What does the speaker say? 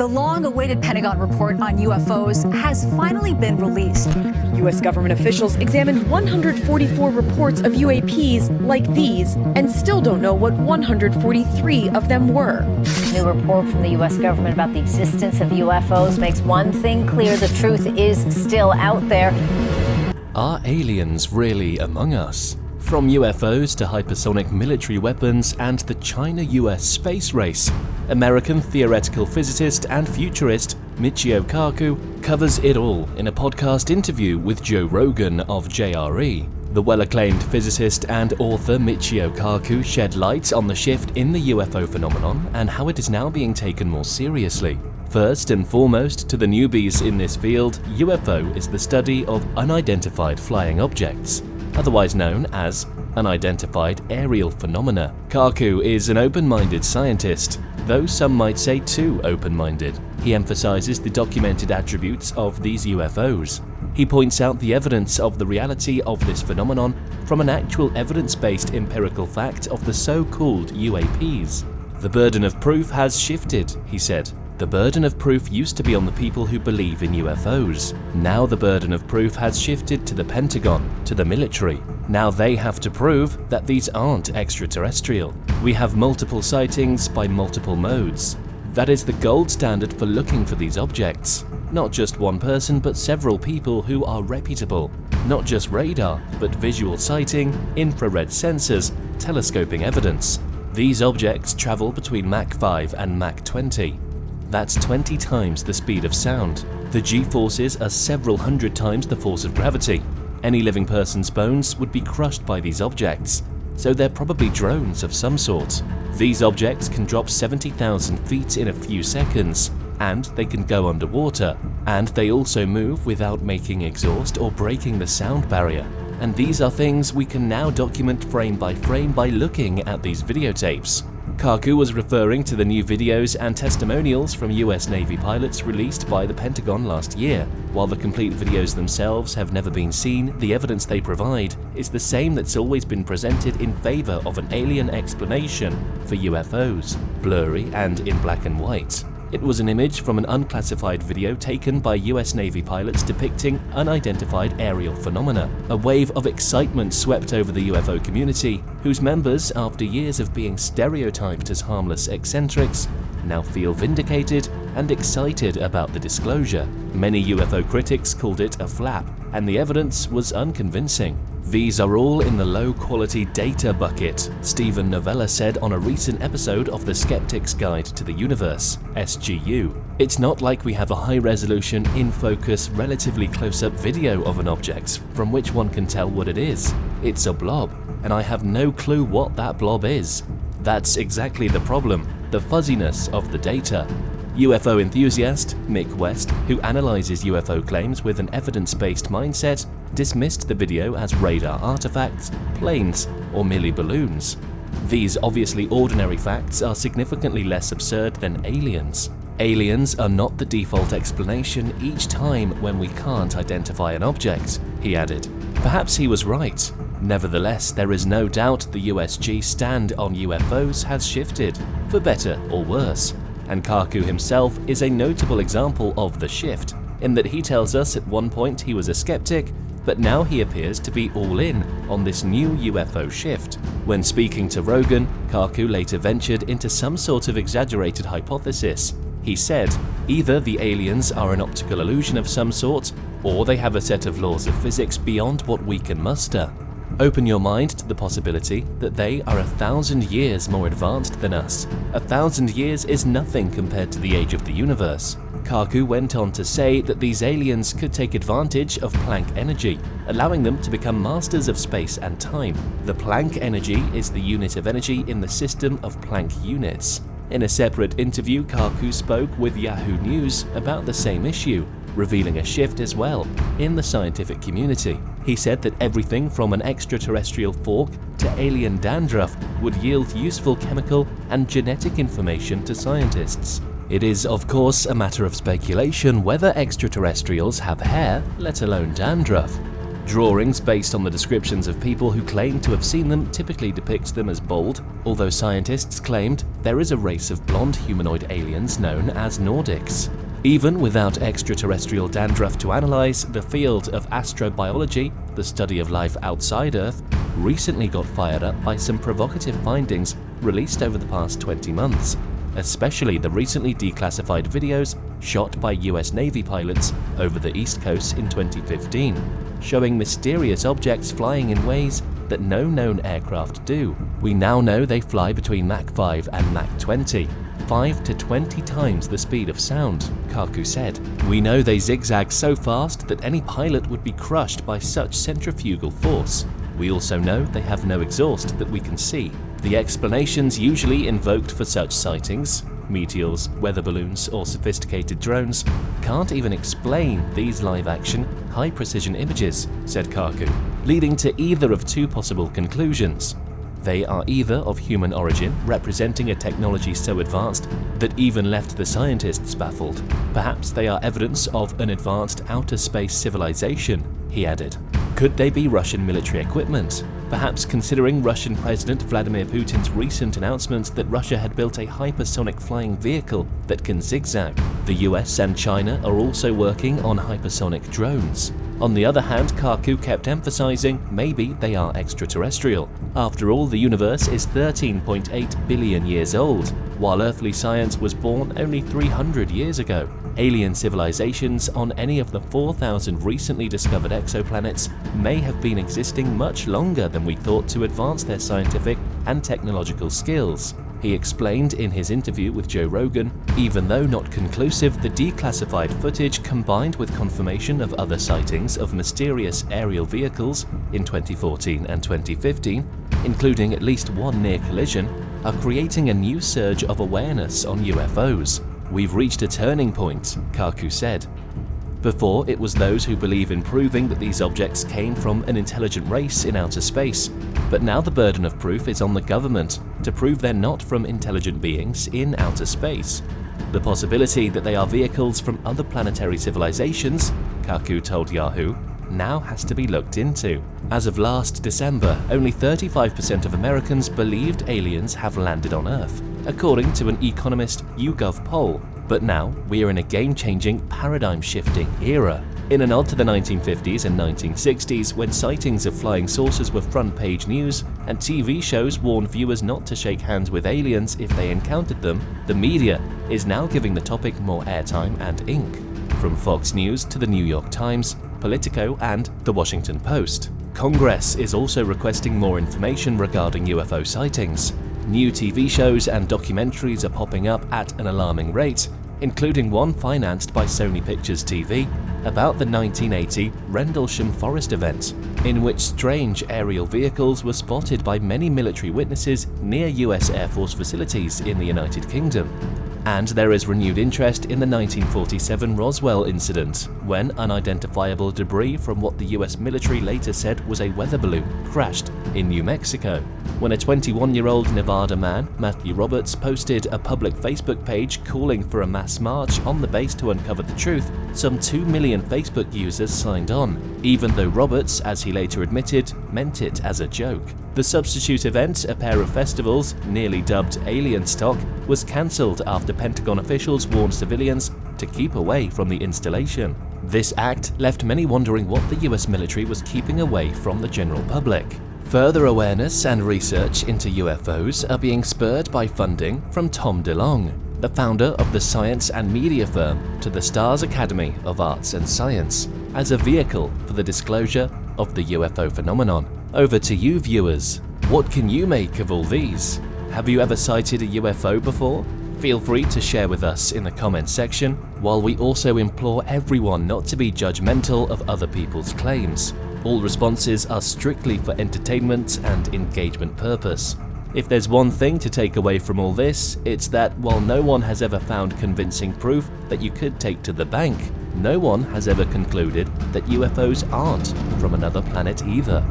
The long-awaited Pentagon report on UFOs has finally been released. U.S. government officials examined 144 reports of UAPs like these and still don't know what 143 of them were. A new report from the U.S. government about the existence of UFOs makes one thing clear: the truth is still out there. Are aliens really among us? From UFOs to hypersonic military weapons and the China-US space race, American theoretical physicist and futurist Michio Kaku covers it all in a podcast interview with Joe Rogan of JRE. The well-acclaimed physicist and author Michio Kaku shed light on the shift in the UFO phenomenon and how it is now being taken more seriously. First and foremost, to the newbies in this field, UFO is the study of unidentified flying objects, otherwise known as unidentified aerial phenomena. Kaku is an open-minded scientist, though some might say too open-minded. He emphasizes the documented attributes of these UFOs. He points out the evidence of the reality of this phenomenon from an actual evidence-based empirical fact of the so-called UAPs. The burden of proof has shifted, he said. The burden of proof used to be on the people who believe in UFOs. Now the burden of proof has shifted to the Pentagon, to the military. Now they have to prove that these aren't extraterrestrial. We have multiple sightings by multiple modes. That is the gold standard for looking for these objects. Not just one person, but several people who are reputable. Not just radar, but visual sighting, infrared sensors, telescoping evidence. These objects travel between Mach 5 and Mach 20. That's 20 times the speed of sound. The G-forces are several hundred times the force of gravity. Any living person's bones would be crushed by these objects, so they're probably drones of some sort. These objects can drop 70,000 feet in a few seconds, and they can go underwater, and they also move without making exhaust or breaking the sound barrier. And these are things we can now document frame by looking at these videotapes. Kaku was referring to the new videos and testimonials from US Navy pilots released by the Pentagon last year. While the complete videos themselves have never been seen, the evidence they provide is the same that's always been presented in favor of an alien explanation for UFOs, blurry and in black and white. It was an image from an unclassified video taken by US Navy pilots depicting unidentified aerial phenomena. A wave of excitement swept over the UFO community, whose members, after years of being stereotyped as harmless eccentrics, now feel vindicated and excited about the disclosure. Many UFO critics called it a flap, and the evidence was unconvincing. These are all in the low-quality data bucket, Stephen Novella said on a recent episode of The Skeptic's Guide to the Universe, SGU. It's not like we have a high-resolution, in-focus, relatively close-up video of an object from which one can tell what it is. It's a blob, and I have no clue what that blob is. That's exactly the problem, the fuzziness of the data. UFO enthusiast Mick West, who analyzes UFO claims with an evidence-based mindset, dismissed the video as radar artifacts, planes, or merely balloons. These obviously ordinary facts are significantly less absurd than aliens. Aliens are not the default explanation each time when we can't identify an object, he added. Perhaps he was right. Nevertheless, there is no doubt the USG stand on UFOs has shifted, for better or worse. And Kaku himself is a notable example of the shift, in that he tells us at one point he was a skeptic, but now he appears to be all in on this new UFO shift. When speaking to Rogan, Kaku later ventured into some sort of exaggerated hypothesis. He said, either the aliens are an optical illusion of some sort, or they have a set of laws of physics beyond what we can muster. Open your mind to the possibility that they are 1,000 years more advanced than us. 1,000 years is nothing compared to the age of the universe. Kaku went on to say that these aliens could take advantage of Planck energy, allowing them to become masters of space and time. The Planck energy is the unit of energy in the system of Planck units. In a separate interview, Kaku spoke with Yahoo News about the same issue, revealing a shift as well in the scientific community. He said that everything from an extraterrestrial fork to alien dandruff would yield useful chemical and genetic information to scientists. It is, of course, a matter of speculation whether extraterrestrials have hair, let alone dandruff. Drawings based on the descriptions of people who claim to have seen them typically depict them as bald, although scientists claimed there is a race of blonde humanoid aliens known as Nordics. Even without extraterrestrial dandruff to analyze, the field of astrobiology, the study of life outside Earth, recently got fired up by some provocative findings released over the past 20 months, especially the recently declassified videos shot by US Navy pilots over the East Coast in 2015, showing mysterious objects flying in ways that no known aircraft do. We now know they fly between Mach 5 and Mach 20, 5 to 20 times the speed of sound, Kaku said. We know they zigzag so fast that any pilot would be crushed by such centrifugal force. We also know they have no exhaust that we can see. The explanations usually invoked for such sightings, meteors, weather balloons, or sophisticated drones, can't even explain these live-action, high-precision images, said Kaku, leading to either of two possible conclusions. They are either of human origin, representing a technology so advanced that even left the scientists baffled. Perhaps they are evidence of an advanced outer space civilization, he added. Could they be Russian military equipment? Perhaps considering Russian President Vladimir Putin's recent announcement that Russia had built a hypersonic flying vehicle that can zigzag. The US and China are also working on hypersonic drones. On the other hand, Kaku kept emphasizing maybe they are extraterrestrial. After all, the universe is 13.8 billion years old, while earthly science was born only 300 years ago. Alien civilizations on any of the 4,000 recently discovered exoplanets may have been existing much longer than we thought to advance their scientific and technological skills. He explained in his interview with Joe Rogan, even though not conclusive, the declassified footage combined with confirmation of other sightings of mysterious aerial vehicles in 2014 and 2015, including at least one near collision, are creating a new surge of awareness on UFOs. We've reached a turning point, Kaku said. Before, it was those who believe in proving that these objects came from an intelligent race in outer space, but now the burden of proof is on the government to prove they're not from intelligent beings in outer space. The possibility that they are vehicles from other planetary civilizations, Kaku told Yahoo, now has to be looked into. As of last December, only 35% of Americans believed aliens have landed on Earth, according to an Economist YouGov poll. But now, we are in a game-changing, paradigm-shifting era. In an nod to the 1950s and 1960s, when sightings of flying saucers were front-page news and TV shows warned viewers not to shake hands with aliens if they encountered them, the media is now giving the topic more airtime and ink. From Fox News to the New York Times, Politico, and The Washington Post. Congress is also requesting more information regarding UFO sightings. New TV shows and documentaries are popping up at an alarming rate, including one financed by Sony Pictures TV about the 1980 Rendlesham Forest event, in which strange aerial vehicles were spotted by many military witnesses near US Air Force facilities in the United Kingdom. And there is renewed interest in the 1947 Roswell incident, when unidentifiable debris from what the US military later said was a weather balloon crashed in New Mexico. When a 21-year-old Nevada man, Matthew Roberts, posted a public Facebook page calling for a mass march on the base to uncover the truth, some 2 million Facebook users signed on, even though Roberts, as he later admitted, meant it as a joke. The substitute event, a pair of festivals, nearly dubbed Alien Stock, was cancelled after Pentagon officials warned civilians to keep away from the installation. This act left many wondering what the US military was keeping away from the general public. Further awareness and research into UFOs are being spurred by funding from Tom DeLonge, the founder of the science and media firm To the Stars Academy of Arts and Science, as a vehicle for the disclosure of the UFO phenomenon. Over to you, viewers. What can you make of all these? Have you ever sighted a UFO before? Feel free to share with us in the comments section, while we also implore everyone not to be judgmental of other people's claims. All responses are strictly for entertainment and engagement purpose. If there's one thing to take away from all this, it's that while no one has ever found convincing proof that you could take to the bank, no one has ever concluded that UFOs aren't from another planet either.